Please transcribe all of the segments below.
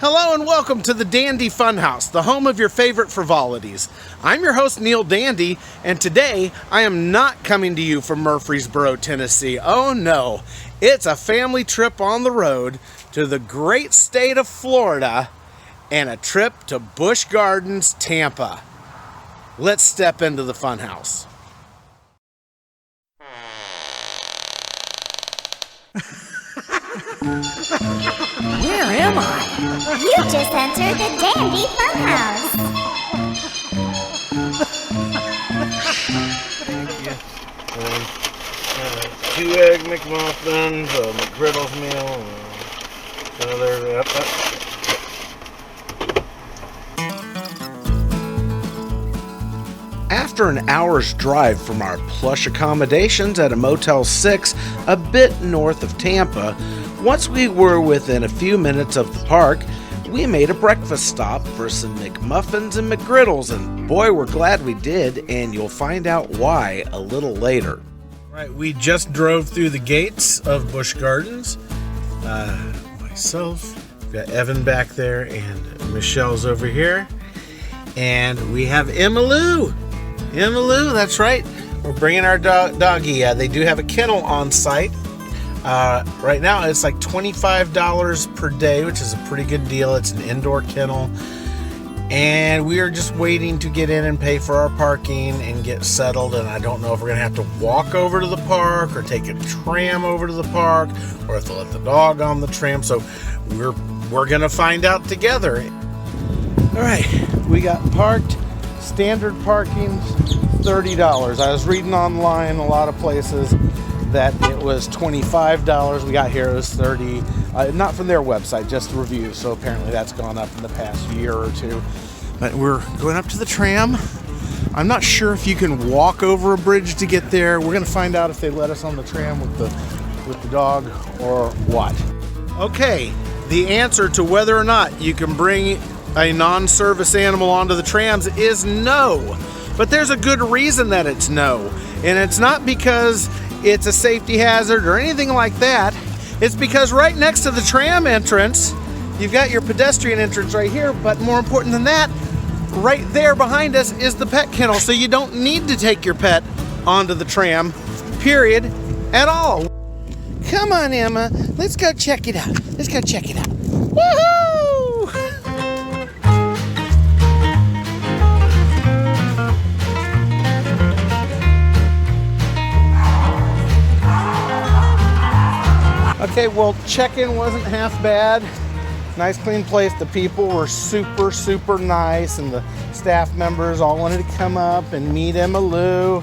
Hello and welcome to the Dandy Funhouse, the home of your favorite frivolities. I'm your host, Neil Dandy, and today I am not coming to you from Murfreesboro, Tennessee. Oh no, it's a family trip on the road to the great state of Florida and a trip to Busch Gardens Tampa. Let's step into the funhouse. Where am I? You just entered the Dandy Funhouse. Thank you. 2 egg McMuffins, a McGriddles meal, another. After an hour's drive from our plush accommodations at a Motel 6 a bit north of Tampa, once we were within a few minutes of the park, we made a breakfast stop for some McMuffins and McGriddles, and boy, we're glad we did, and you'll find out why a little later. Right, we just drove through the gates of Busch Gardens. Myself, we've got Evan back there, and Michelle's over here, and we have Emmalou. Emmalou, that's right. We're bringing our doggy. They do have a kennel on site. Right now it's like $25 per day, which is a pretty good deal. It's an indoor kennel. And we are just waiting to get in and pay for our parking and get settled. And I don't know if we're going to have to walk over to the park or take a tram over to the park or if they'll let the dog on the tram. So we're going to find out together. All right, we got parked. Standard parking, $30. I was reading online a lot of places that it was $25. We got here, it was $30. Not from their website, just reviews. So apparently that's gone up in the past year or two. But we're going up to the tram. I'm not sure if you can walk over a bridge to get there. We're going to find out if they let us on the tram with the dog or what. Okay, the answer to whether or not you can bring a non-service animal onto the trams is no. But there's a good reason that it's no. And it's not because it's a safety hazard or anything like that. It's because right next to the tram entrance, you've got your pedestrian entrance right here, but more important than that, right there behind us is the pet kennel. So you don't need to take your pet onto the tram, period, at all. Come on, Emma, let's go check it out. Let's go check it out. Woohoo! Okay, well, check-in wasn't half bad. Nice, clean place. The people were super, super nice, and the staff members all wanted to come up and meet Emmalou.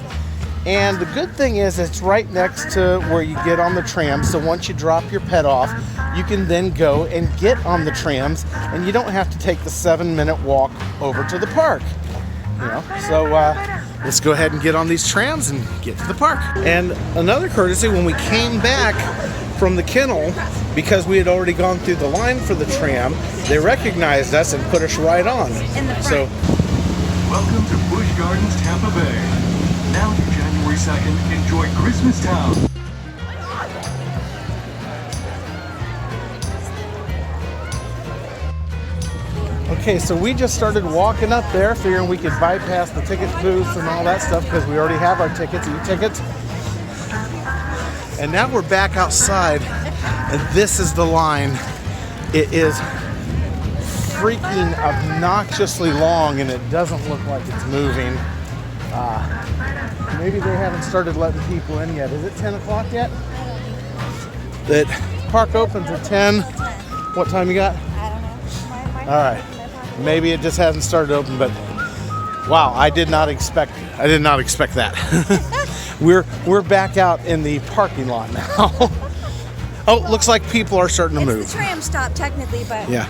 And the good thing is it's right next to where you get on the tram, so once you drop your pet off, you can then go and get on the trams, and you don't have to take the 7-minute walk over to the park. You know, so let's go ahead and get on these trams and get to the park. And another courtesy, when we came back from the kennel, because we had already gone through the line for the tram, they recognized us and put us right on. So, welcome to Busch Gardens Tampa Bay. Now through January 2nd, enjoy Christmas Town. okay, so we just started walking up there, figuring we could bypass the ticket booth and all that stuff because we already have our tickets, e-tickets. And now we're back outside, and this is the line. It is freaking obnoxiously long, and it doesn't look like it's moving. Maybe they haven't started letting people in yet. Is it 10 o'clock yet? The park opens at 10. What time you got? I don't know. All right. Maybe it just hasn't started open, but wow, I did not expect that. We're back out in the parking lot now. Oh, looks like people are starting to move. It's the tram stop technically, but yeah.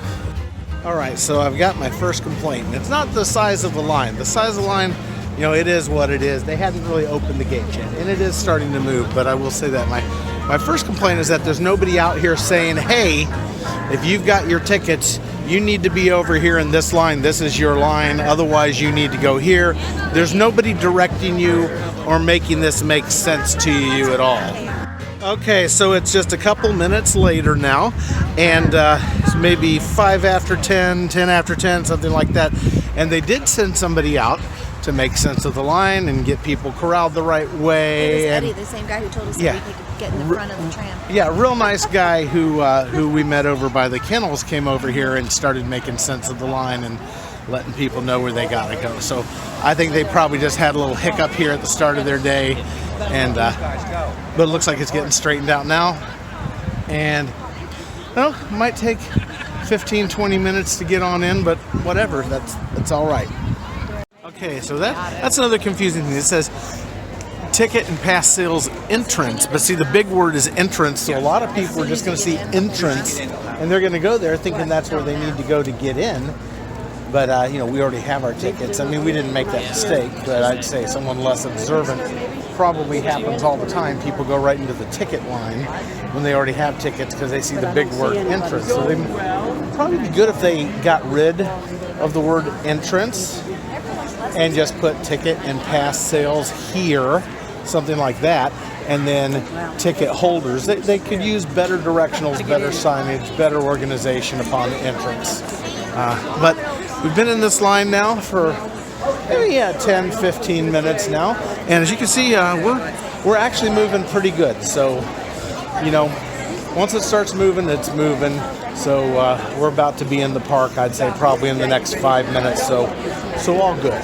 All right, so I've got my first complaint. It's not the size of the line. The size of the line, you know, it is what it is. They hadn't really opened the gate yet, and it is starting to move. But I will say that my first complaint is that there's nobody out here saying, hey, if you've got your tickets, you need to be over here in this line. This is your line. Otherwise, you need to go here. There's nobody directing you or making this make sense to you at all. Okay, so it's just a couple minutes later now, and it's maybe 5 after 10, 10 after 10, something like that. And they did send somebody out to make sense of the line and get people corralled the right way. It was Eddie, the same guy who told us that we could get in the front of the tram. Yeah, real nice guy who we met over by the kennels came over here and started making sense of the line and letting people know where they gotta go. So I think they probably just had a little hiccup here at the start of their day, and but it looks like it's getting straightened out now. And well, it might take 15-20 minutes to get on in, but whatever, that's all right. Okay, so that's another confusing thing. It says ticket and pass sales entrance, but see, the big word is entrance, so a lot of people are just going to see entrance and they're going to go there thinking that's where they need to go to get in. But you know, we already have our tickets. I mean, we didn't make that mistake, but I'd say someone less observant probably happens all the time. People go right into the ticket line when they already have tickets because they see the big word entrance. So they probably be good if they got rid of the word entrance and just put ticket and pass sales here, something like that, and then ticket holders. They could use better directionals, better signage, better organization upon the entrance. But we've been in this line now for maybe 10, 15 minutes now, and as you can see, we're actually moving pretty good. So, you know, once it starts moving, it's moving. So we're about to be in the park, I'd say probably in the next 5 minutes. So all good.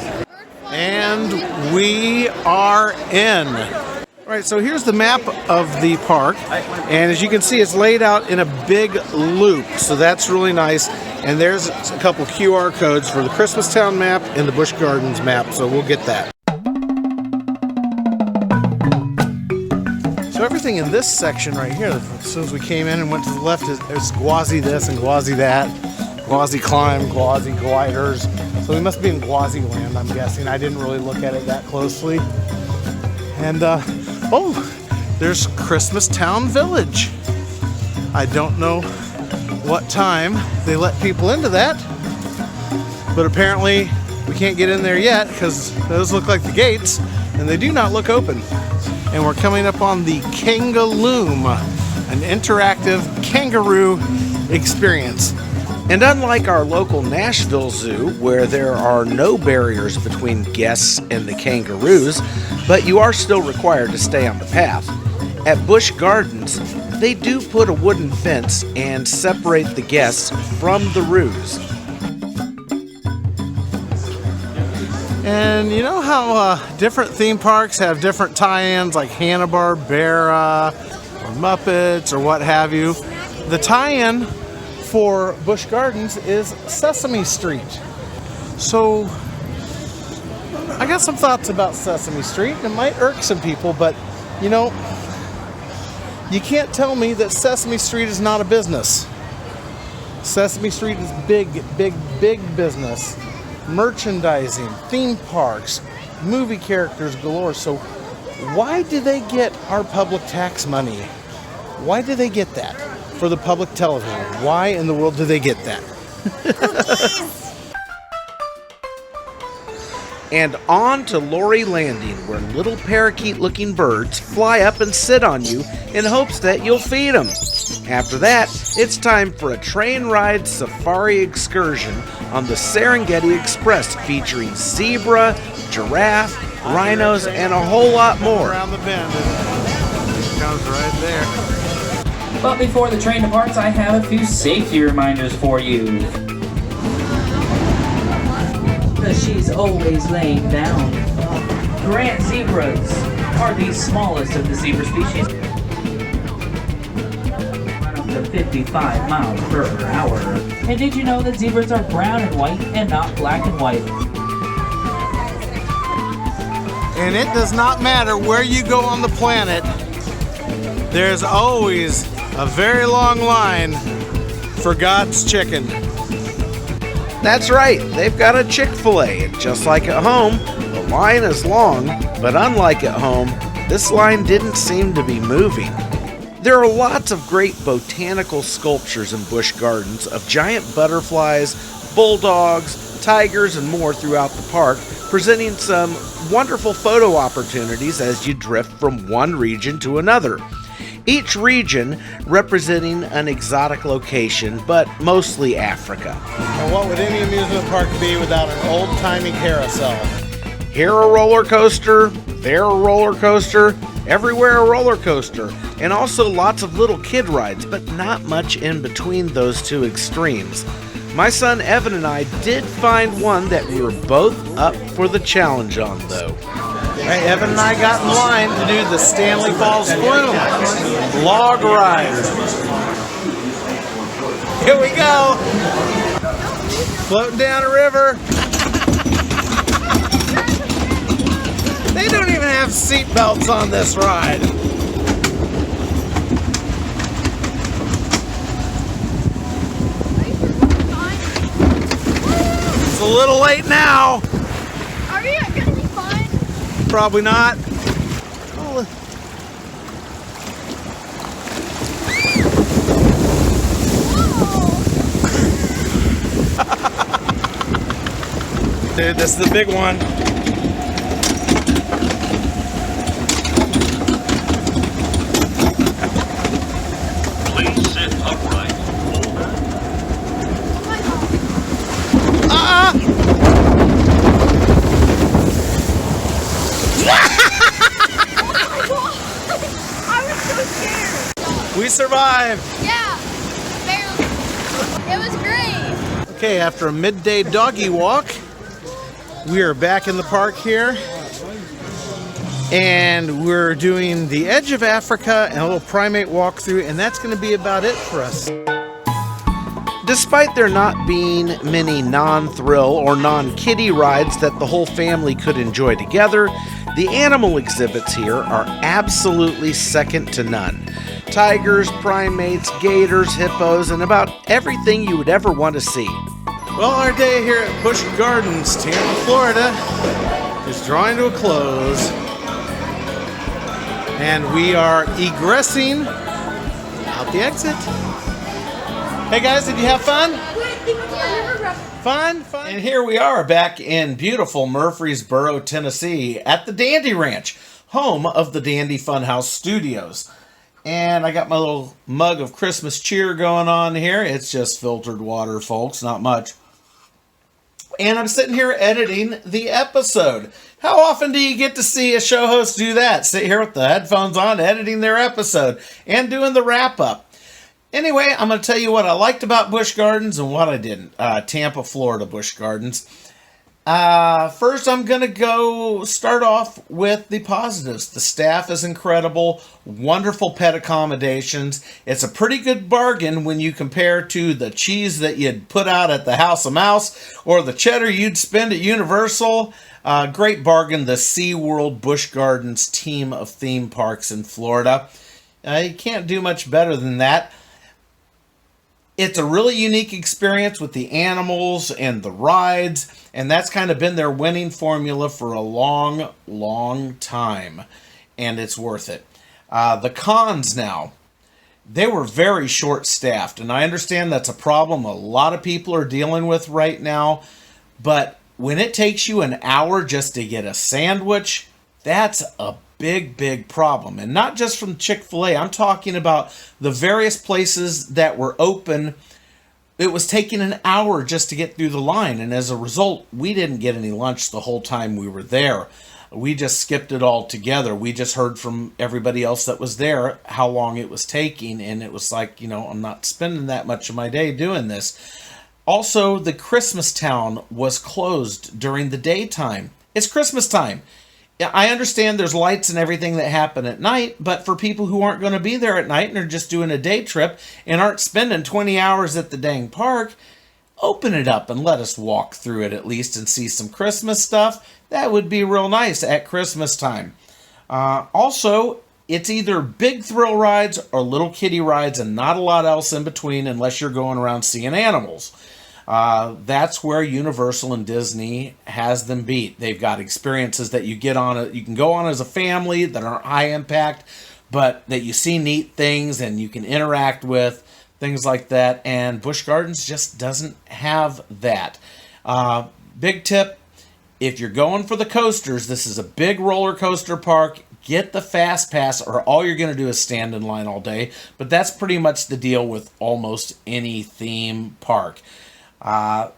And we are in. All right, so here's the map of the park, and as you can see, it's laid out in a big loop, so that's really nice. And there's a couple QR codes for the Christmastown map and the Busch Gardens map, so we'll get that. So everything in this section right here, as soon as we came in and went to the left, is Gwazi this and Gwazi that, Gwazi climb, Gwazi gliders. So we must be in Gwazi land, I'm guessing. I didn't really look at it that closely. And oh, there's Christmastown Village. I don't know what time they let people into that, but apparently we can't get in there yet because those look like the gates and they do not look open. And we're coming up on the Kangaloom, an interactive kangaroo experience. And unlike our local Nashville Zoo, where there are no barriers between guests and the kangaroos, but you are still required to stay on the path, at Busch Gardens, they do put a wooden fence and separate the guests from the roos. And you know how different theme parks have different tie-ins, like Hanna-Barbera or Muppets or what have you? The tie-in for Busch Gardens is Sesame Street. So I got some thoughts about Sesame Street. It might irk some people, but you know, you can't tell me that Sesame Street is not a business. Sesame Street is big, big, big business. Merchandising, theme parks, movie characters galore. So why do they get our public tax money? Why do they get that for the public television? Why in the world do they get that? And on to Lorry Landing, where little parakeet-looking birds fly up and sit on you in hopes that you'll feed them. After that, it's time for a train ride safari excursion on the Serengeti Express, featuring zebra, giraffe, rhinos, and a whole lot more. Around the bend, it comes right there. But before the train departs, I have a few safety reminders for you. She's always laying down. Grant zebras are the smallest of the zebra species. Run up to 55 miles per hour. And did you know that zebras are brown and white and not black and white? And it does not matter where you go on the planet, there's always a very long line for God's chicken. That's right, they've got a Chick-fil-A, and just like at home, the line is long, but unlike at home, this line didn't seem to be moving. There are lots of great botanical sculptures in Busch Gardens of giant butterflies, bulldogs, tigers, and more throughout the park, presenting some wonderful photo opportunities as you drift from one region to another. each region representing an exotic location, but mostly Africa. Well, what would any amusement park be without an old-timey carousel? Here a roller coaster, there a roller coaster, everywhere a roller coaster, and also lots of little kid rides, but not much in between those two extremes. My son Evan and I did find one that we were both up for the challenge on, though. Hey, Evan and I got in line to do the Stanley Falls Flume log ride. Here we go. Floating down a river. They don't even have seat belts on this ride. It's a little late now. Are you gonna be fine? Probably not. Oh. Dude, this is the big one. Please sit upright. I was so scared. We survived. Yeah, barely. It was great. Okay, after a midday doggy walk, we are back in the park here. And we're doing the edge of Africa and a little primate walkthrough, and that's going to be about it for us. Despite there not being many non-thrill or non-kiddie rides that the whole family could enjoy together, the animal exhibits here are absolutely second to none. Tigers, primates, gators, hippos, and about everything you would ever want to see. Well, our day here at Busch Gardens, Tampa, Florida is drawing to a close. And we are egressing out the exit. Hey guys, did you have fun? Fun? And here we are back in beautiful Murfreesboro, Tennessee at the Dandy Ranch, home of the Dandy Funhouse Studios. And I got my little mug of Christmas cheer going on here. It's just filtered water, folks, not much. And I'm sitting here editing the episode. How often do you get to see a show host do that? Sit here with the headphones on, editing their episode and doing the wrap-up. Anyway, I'm going to tell you what I liked about Busch Gardens and what I didn't. Tampa, Florida, Busch Gardens. First, I'm going to go start off with the positives. The staff is incredible. Wonderful pet accommodations. It's a pretty good bargain when you compare to the cheese that you'd put out at the House of Mouse or the cheddar you'd spend at Universal. Great bargain, the SeaWorld Busch Gardens team of theme parks in Florida. You can't do much better than that. It's a really unique experience with the animals and the rides, and that's kind of been their winning formula for a long, long time, and it's worth it. The cons now, they were very short-staffed, and I understand that's a problem a lot of people are dealing with right now, but when it takes you an hour just to get a sandwich, that's a big problem. And not just from Chick-fil-A. I'm talking about the various places that were open. It was taking an hour just to get through the line. And as a result, we didn't get any lunch the whole time we were there. We just skipped it all together. We just heard from everybody else that was there how long it was taking. And it was like, you know, I'm not spending that much of my day doing this. Also, the Christmas town was closed during the daytime. It's Christmas time. I understand there's lights and everything that happen at night, but for people who aren't going to be there at night and are just doing a day trip and aren't spending 20 hours at the dang park, open it up and let us walk through it at least and see some Christmas stuff. That would be real nice at Christmas time. Also, it's either big thrill rides or little kiddie rides and not a lot else in between unless you're going around seeing animals. That's where Universal and Disney has them beat. They've got experiences that you get on, you can go on as a family that aren't high impact, but that you see neat things and you can interact with, things like that. And Busch Gardens just doesn't have that. Big tip, if you're going for the coasters, this is a big roller coaster park, get the fast pass, or all you're going to do is stand in line all day. But that's pretty much the deal with almost any theme park. But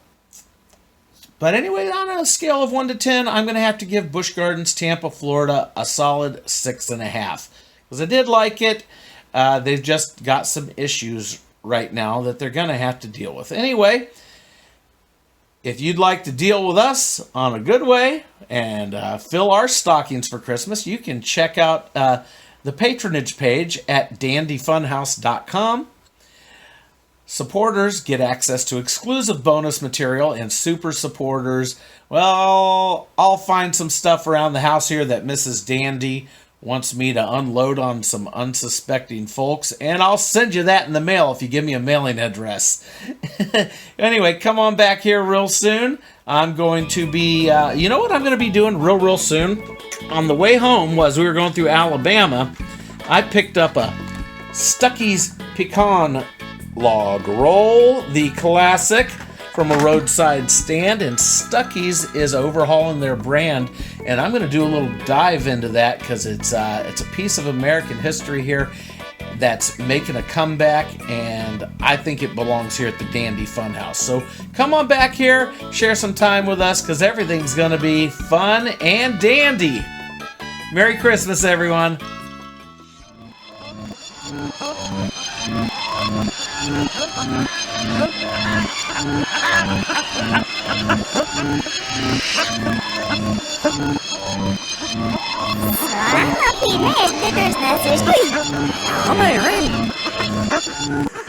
anyway, on a scale of 1 to 10, I'm going to have to give Busch Gardens Tampa, Florida a solid 6.5. Because I did like it. They've just got some issues right now that they're going to have to deal with. Anyway, if you'd like to deal with us on a good way and fill our stockings for Christmas, you can check out the patronage page at dandyfunhouse.com. Supporters get access to exclusive bonus material, and super supporters, well, I'll find some stuff around the house here that Mrs. Dandy wants me to unload on some unsuspecting folks, and I'll send you that in the mail if you give me a mailing address. Anyway, come on back here real soon. I'm going to be, you know what I'm going to be doing real soon? On the way home, as we were going through Alabama, I picked up a Stuckey's Pecan Log Roll, the classic, from a roadside stand, and Stuckey's is overhauling their brand, and I'm going to do a little dive into that because it's a piece of American history here that's making a comeback, and I think it belongs here at the Dandy Funhouse. So come on back here, share some time with us, because everything's going to be fun and dandy. Merry Christmas, everyone. Happy Merry Christmas. Oh, my ring.